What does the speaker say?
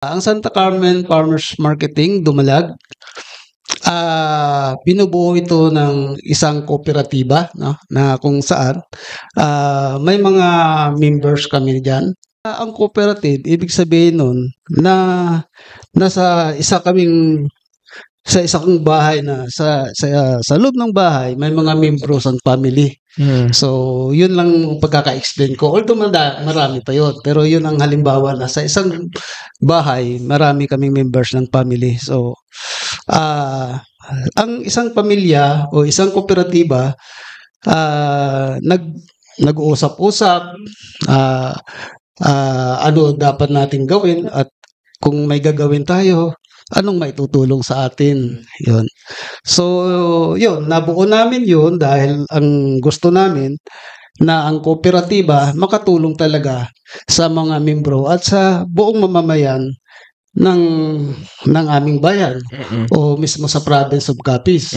Ang Santa Carmen Farmers Marketing, Dumalag, binubuo ito ng isang kooperatiba, no, na kung saan may mga members kami diyan. Ang cooperative, ibig sabihin nun na nasa sa isang bahay na sa loob ng bahay may mga members and family. So, yun lang pagkaka-explain ko. Although marami pa yun. Pero yun ang halimbawa na sa isang bahay, marami kaming members ng family. So, ang isang pamilya o isang kooperatiba, nag-uusap-usap, ano dapat nating gawin at kung may gagawin tayo, anong maitutulong sa atin. Yun. So, yun, nabuo namin yun dahil ang gusto namin na ang kooperatiba makatulong talaga sa mga membro at sa buong mamamayan ng aming bayan o mismo sa province of Capiz.